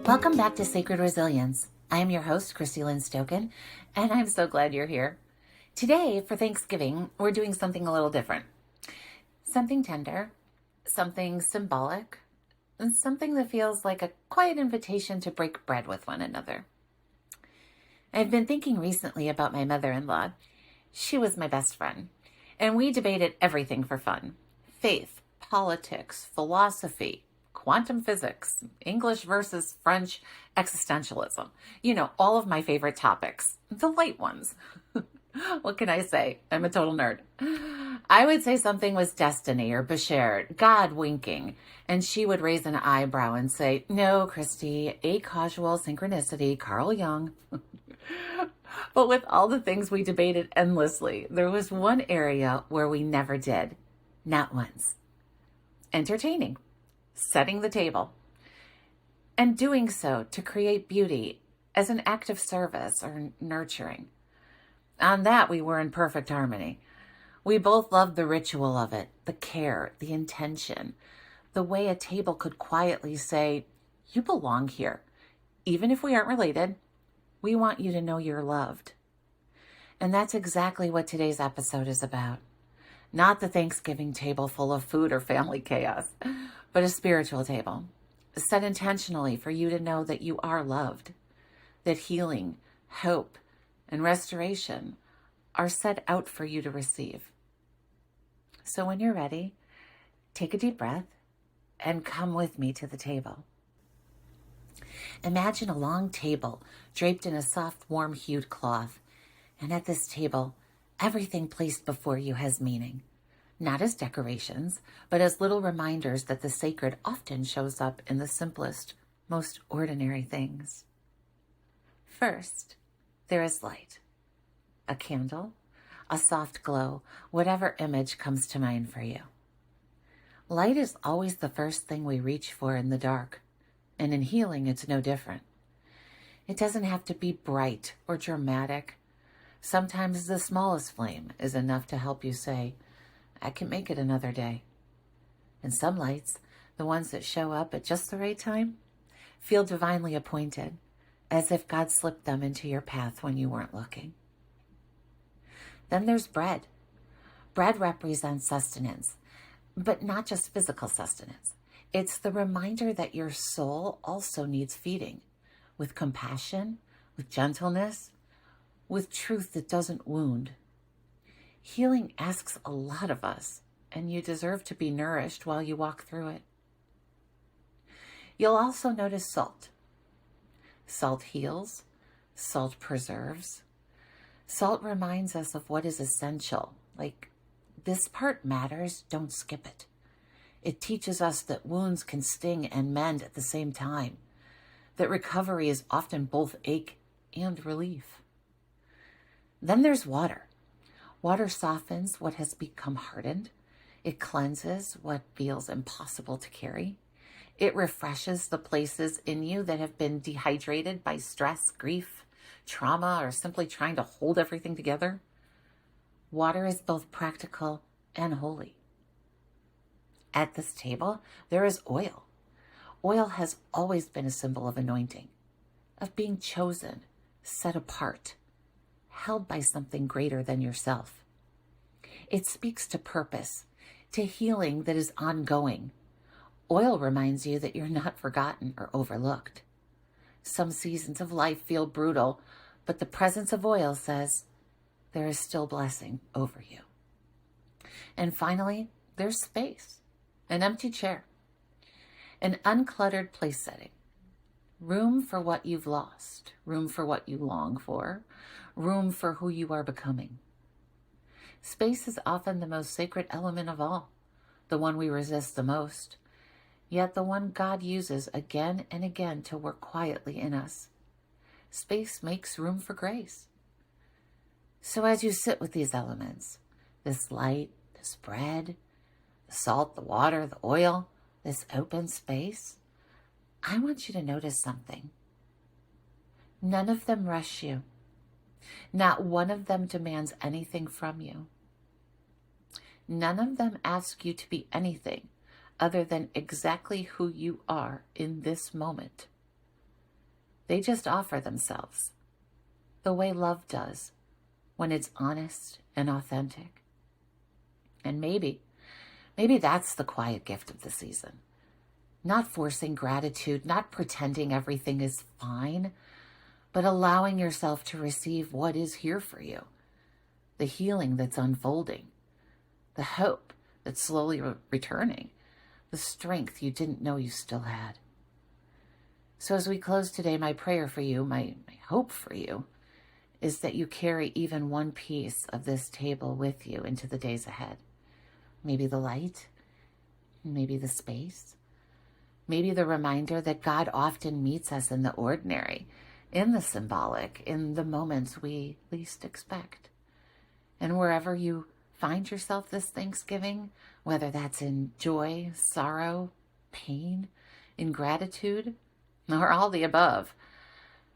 Welcome back to Sacred Resilience. I am your host, Christy Lynn Stoken, and I'm so glad you're here. Today, for Thanksgiving, we're doing something a little different. Something tender, something symbolic, and something that feels like a quiet invitation to break bread with one another. I've been thinking recently about my mother-in-law. She was my best friend, and we debated everything for fun. Faith, politics, philosophy, quantum physics, English versus French existentialism. All of my favorite topics, the light ones. What can I say? I'm a total nerd. I would say something was destiny or Bashar, God winking, and she would raise an eyebrow and say, "No, Christy, acausal synchronicity, Carl Jung." But with all the things we debated endlessly, there was one area where we never did. Not once. Entertaining. Setting the table, and doing so to create beauty as an act of service or nurturing. On that, we were in perfect harmony. We both loved the ritual of it, the care, the intention, the way a table could quietly say, "You belong here. Even if we aren't related, we want you to know you're loved." And that's exactly what today's episode is about. Not the Thanksgiving table full of food or family chaos, but a spiritual table, set intentionally for you to know that you are loved, that healing, hope, and restoration are set out for you to receive. So when you're ready, take a deep breath and come with me to the table. Imagine a long table draped in a soft, warm-hued cloth, and at this table, everything placed before you has meaning. Not as decorations, but as little reminders that the sacred often shows up in the simplest, most ordinary things. First, there is light. A candle, a soft glow, whatever image comes to mind for you. Light is always the first thing we reach for in the dark, and in healing, it's no different. It doesn't have to be bright or dramatic. Sometimes the smallest flame is enough to help you say, "I can make it another day." And some lights, the ones that show up at just the right time, feel divinely appointed, as if God slipped them into your path when you weren't looking. Then there's bread. Bread represents sustenance, but not just physical sustenance. It's the reminder that your soul also needs feeding, with compassion, with gentleness, with truth that doesn't wound. Healing asks a lot of us, and you deserve to be nourished while you walk through it. You'll also notice salt. Salt heals. Salt preserves. Salt reminds us of what is essential, like, this part matters, don't skip it. It teaches us that wounds can sting and mend at the same time, that recovery is often both ache and relief. Then there's water. Water softens what has become hardened. It cleanses what feels impossible to carry. It refreshes the places in you that have been dehydrated by stress, grief, trauma, or simply trying to hold everything together. Water is both practical and holy. At this table, there is oil. Oil has always been a symbol of anointing, of being chosen, set apart, held by something greater than yourself. It speaks to purpose, to healing that is ongoing. Oil reminds you that you're not forgotten or overlooked. Some seasons of life feel brutal, but the presence of oil says there is still blessing over you. And finally, there's space, an empty chair, an uncluttered place setting. Room for what you've lost, room for what you long for, room for who you are becoming. Space is often the most sacred element of all, the one we resist the most, yet the one God uses again and again to work quietly in us. Space makes room for grace. So as you sit with these elements, this light, this bread, the salt, the water, the oil, this open space, I want you to notice something. None of them rush you. Not one of them demands anything from you. None of them ask you to be anything other than exactly who you are in this moment. They just offer themselves the way love does when it's honest and authentic. And maybe that's the quiet gift of the season. Not forcing gratitude, not pretending everything is fine, but allowing yourself to receive what is here for you. The healing that's unfolding, the hope that's slowly returning, the strength you didn't know you still had. So as we close today, my prayer for you, my hope for you, is that you carry even one piece of this table with you into the days ahead. Maybe the light, maybe the space, maybe the reminder that God often meets us in the ordinary, in the symbolic, in the moments we least expect. And wherever you find yourself this Thanksgiving, whether that's in joy, sorrow, pain, in gratitude, or all the above,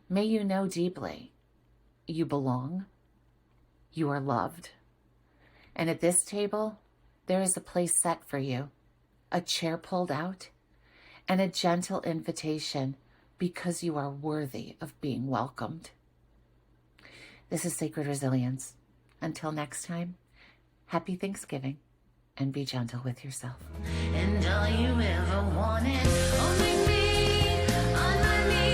may you know deeply you belong, you are loved. And at this table, there is a place set for you, a chair pulled out, and a gentle invitation because you are worthy of being welcomed. This is Sacred Resilience. Until next time, happy Thanksgiving and be gentle with yourself. And all you ever wanted, only me on my knees.